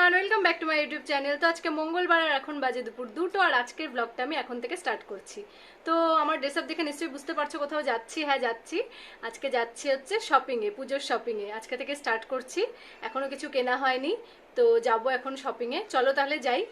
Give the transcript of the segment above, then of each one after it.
Everyone, welcome back to my YouTube channel. তো আজকে মঙ্গলবার আর এখন বাজে দুপুর 2টো, আর আজকের ব্লগটা আমি এখন থেকে স্টার্ট করছি। তো আমার ড্রেস আপ দেখে নিশ্চয়ই বুঝতে পারছো কোথাও যাচ্ছি। হ্যাঁ যাচ্ছি, আজকে যাচ্ছি হচ্ছে শপিংয়ে, পুজোর শপিংয়ে। আজকে থেকে স্টার্ট করছি, এখনো কিছু কেনা হয়নি, তো যাবো এখন শপিংয়ে। চলো তাহলে যাই।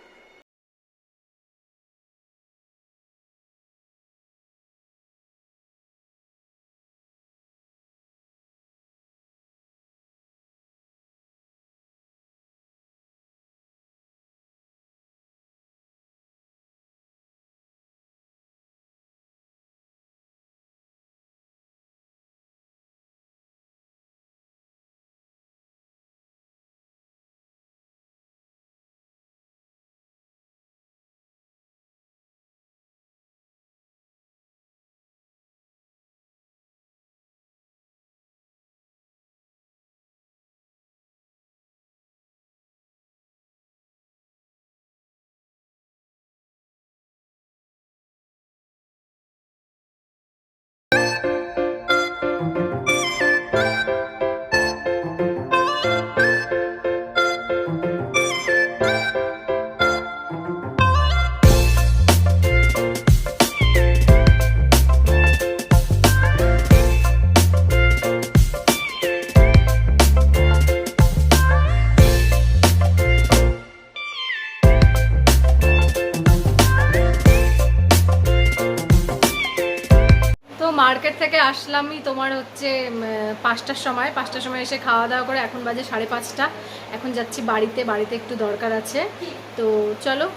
তো মার্কেট থেকে আসলামই তোমার হচ্ছে 5টার সময় এসে খাওয়া দাওয়া করে এখন বাজে 5:30। এখন যাচ্ছি বাড়িতে একটু দরকার আছে, তো চলো।